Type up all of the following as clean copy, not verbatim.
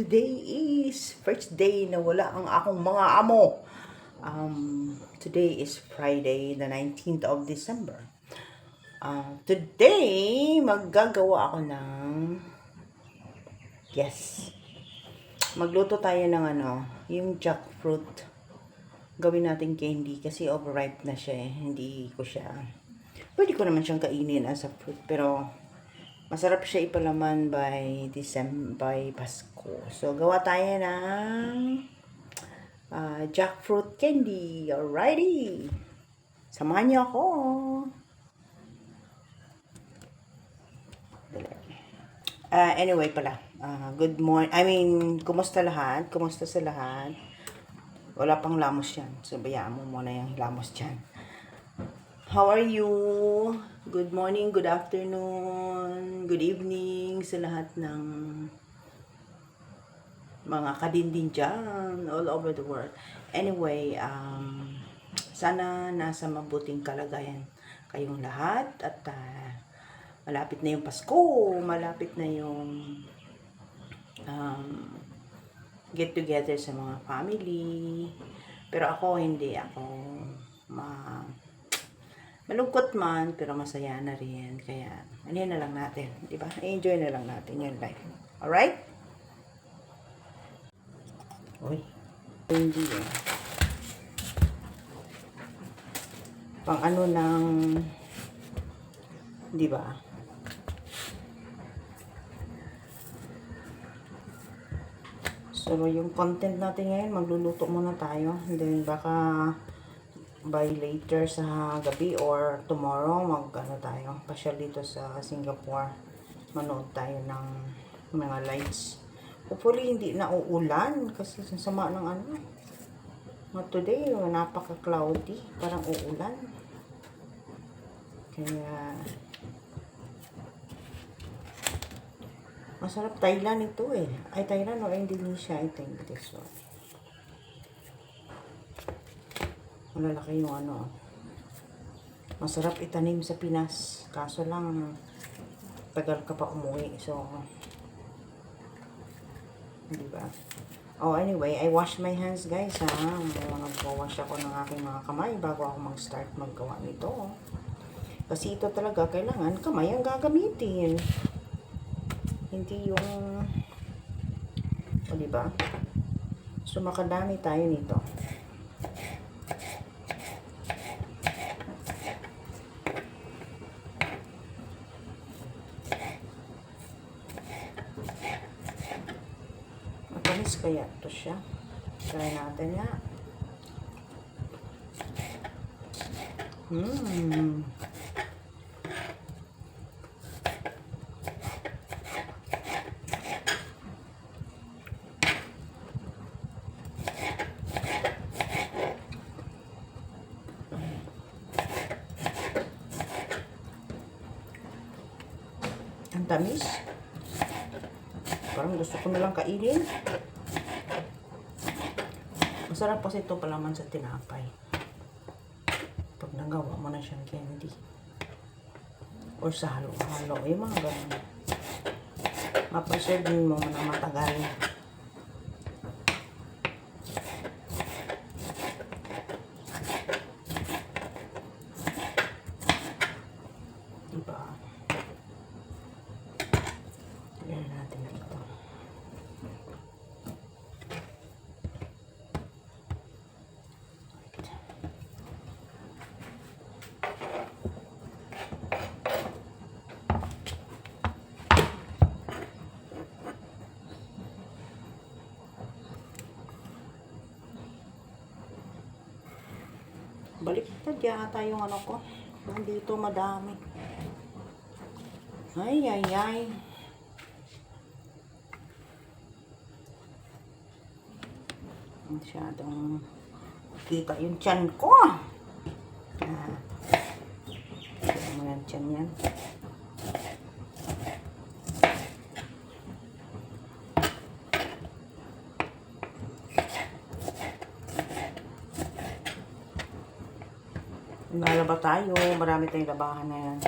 today is first day na wala ang akong mga amo. Today is Friday, the 19th of December. Today, maggagawa ako ng, magluto tayo ng yung jackfruit. Gawin natin candy kasi overripe na siya eh. Hindi ko siya, pwede ko naman siyang kainin as a fruit, pero masarap siya ipalaman by Pasko. So, gawa tayo ng jackfruit candy. Alrighty! Samahan niyo ako! Anyway pala, good morning. Kumusta lahat? Kumusta sa lahat? Wala pang lamos yan. So, bayaan mo muna yung lamos dyan. How are you? Good morning, good afternoon, good evening sa lahat ng mga kadindin dyan all over the world. Anyway, sana nasa mabuting kalagayan kayong lahat at malapit na yung Pasko, malapit na yung get together sa mga family. Pero ako hindi ako malungkot man, pero masaya na rin. Kaya, ano na lang natin, di ba? Enjoy na lang natin yung life. Alright? Uy, hindi eh. Pang ng, di ba? So, yung content natin ngayon, magluluto muna tayo. And then, baka by later sa gabi or tomorrow tayo pasyal dito sa Singapore, manood tayo ng mga lights. Hopefully hindi na uulan kasi sama ng today napaka cloudy, parang uulan, kaya masarap. Thailand ito eh, ay Thailand or Indonesia, I think this one. Malalaki yung masarap itanim sa Pinas, kaso lang tagal ka pa umuwi, so diba? Oh, anyway, I wash my hands guys nagwawash ako ng aking mga kamay bago ako mag-start maggawa nito, kasi ito talaga kailangan kamay ang gagamitin, hindi yung diba? So makadami tayo nito. Kaya ito siya. Try natin nga. Ang tamis. Parang gusto ko nalang kainin. Masarap kasi ito palaman sa tinapay. Pag nagawa mo na siyang candy. Or sa halo-halo. Yung mga ganun. Mapreserve mo na matagal. Diba? Yan natin dito. Baliktad yata yung ko. Nandito madami. Ay. Masyadong kita yung tiyan ko. Kaya mo yung tiyan yan. Lalaba tayo. Marami tayong labahan na yan.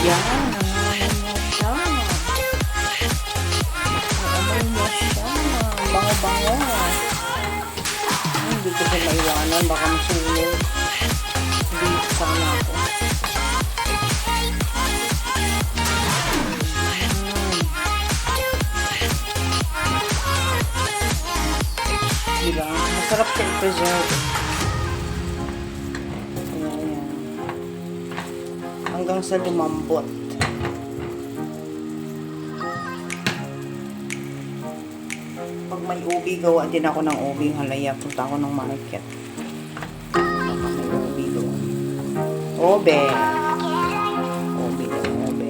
Yan, nangalan mo siya. Nangalan mo siya. Bango-bango. Hindi ko siya maiwanan. Baka masunod. Hindi sana ako. Diba? Masarap siya i-preserve. Ayan. Hanggang sa lumambot. Pag may ubi, gawa din ako ng ubi halaya. Punta ako ng market. Baka may ubi doon. Obe. Ubi doon, obe.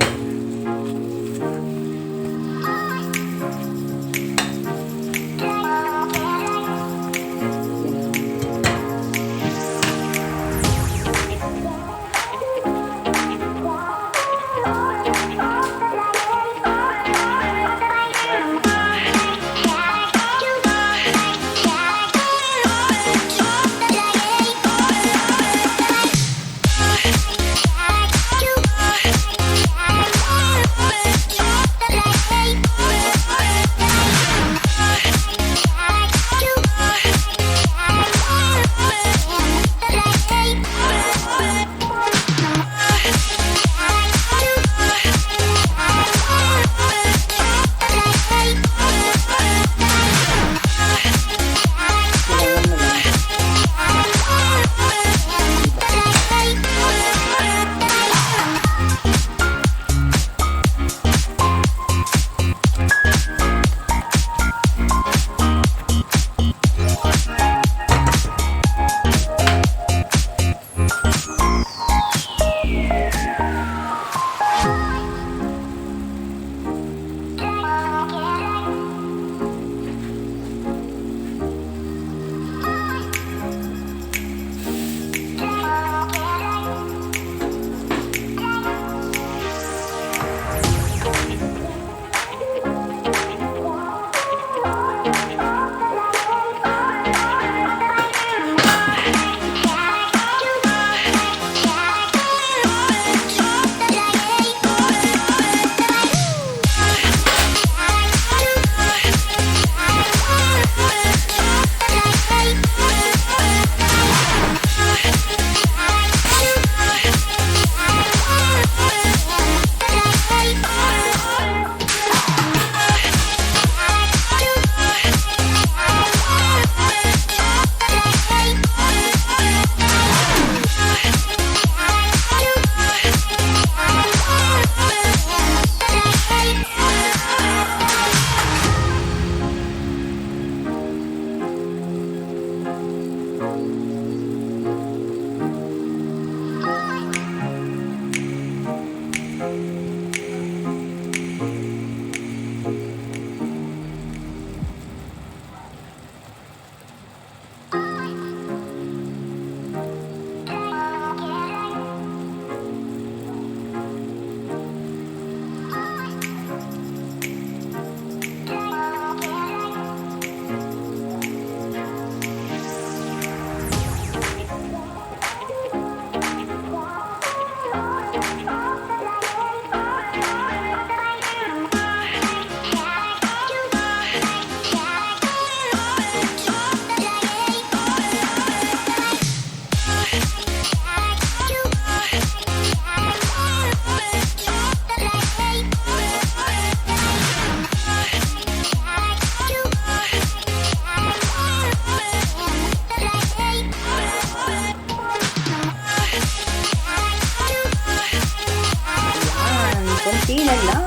konti na lang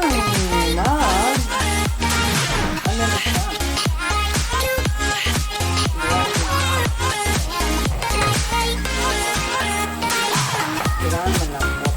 ano na siya. Kailangan malambot.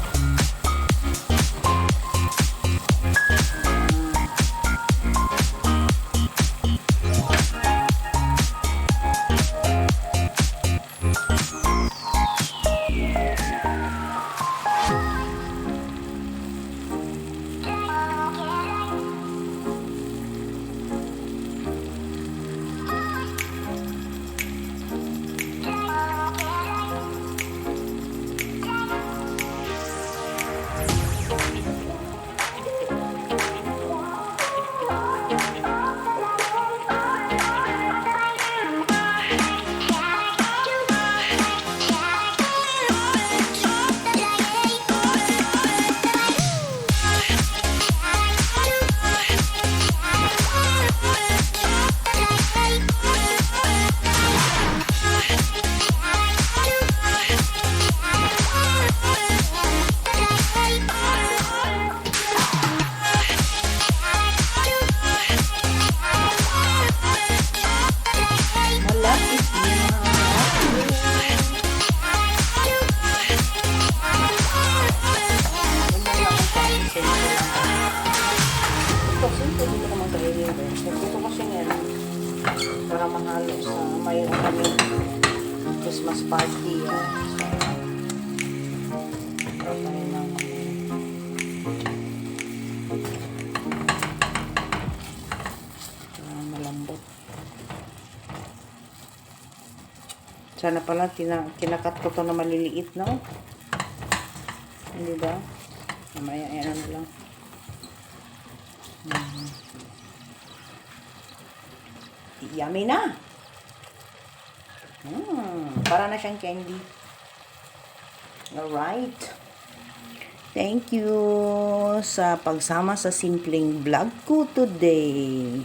Para mahalo sa mayroon kami Christmas party. Malambot. Sana pala kinakat ko to na maliliit, no? Hindi ba? Mamaya, ayan na lang. Yummy na. Para na siyang candy. Alright. Thank you sa pagsama sa simpleng vlog ko today.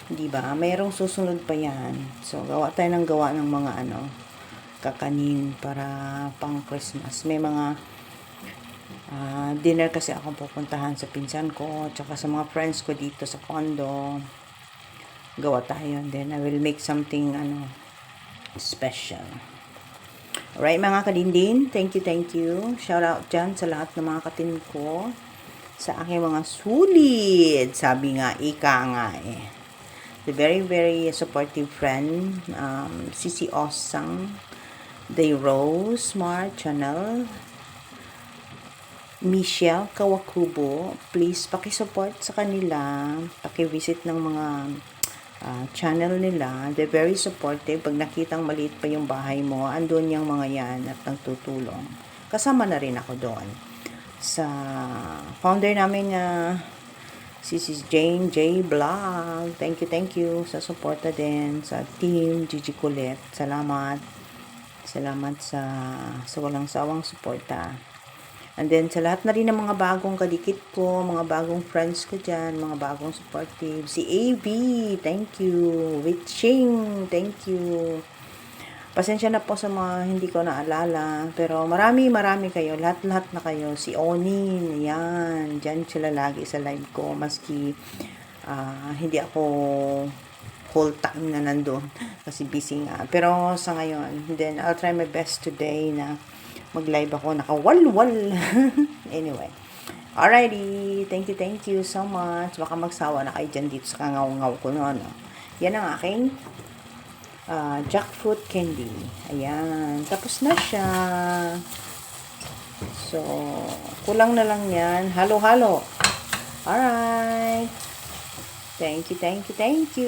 Diba? Mayroong susunod pa yan. So, gawa tayo ng gawa ng mga kakanin para pang Christmas. May mga dinner kasi akong pupuntahan sa pinsan ko tsaka sa mga friends ko dito sa condo. Gawa tayo, and then I will make something special. Alright mga kadindin, thank you. Shout out dyan sa lahat ng mga katin ko, sa aking mga sulit. Sabi nga, ika nga The very supportive friend, Sisi Osang, Day Rose, Smart Channel, Michelle Kawakubo. Please pakisupport sa kanila, pakivisit ng mga channel nila. They're very supportive. Pag nakitang maliit pa yung bahay mo, andun yung mga yan at nagtutulong. Kasama na rin ako doon. Sa founder namin si Jane J. Vlog. Thank you sa suporta din sa team Gigi Colette. Salamat sa walang sawang suporta. And then, sa lahat na rin ng mga bagong kadikit ko, mga bagong friends ko dyan, mga bagong supportive. Si AB, thank you. Witching, thank you. Pasensya na po sa mga hindi ko naalala. Pero marami kayo. Lahat na kayo. Si Onin, yan. Dyan sila lagi sa live ko. Maski hindi ako whole time na nandun. Kasi busy nga. Pero sa ngayon, then I'll try my best today na mag-live ako, nakawalwal. Anyway. Alrighty. Thank you so much. Baka magsawa na kayo dyan dito sa kangaw-ngaw ko. Yan ang aking jackfruit candy. Ayan. Tapos na siya. So, kulang na lang yan. Halo-halo. Alright. Thank you.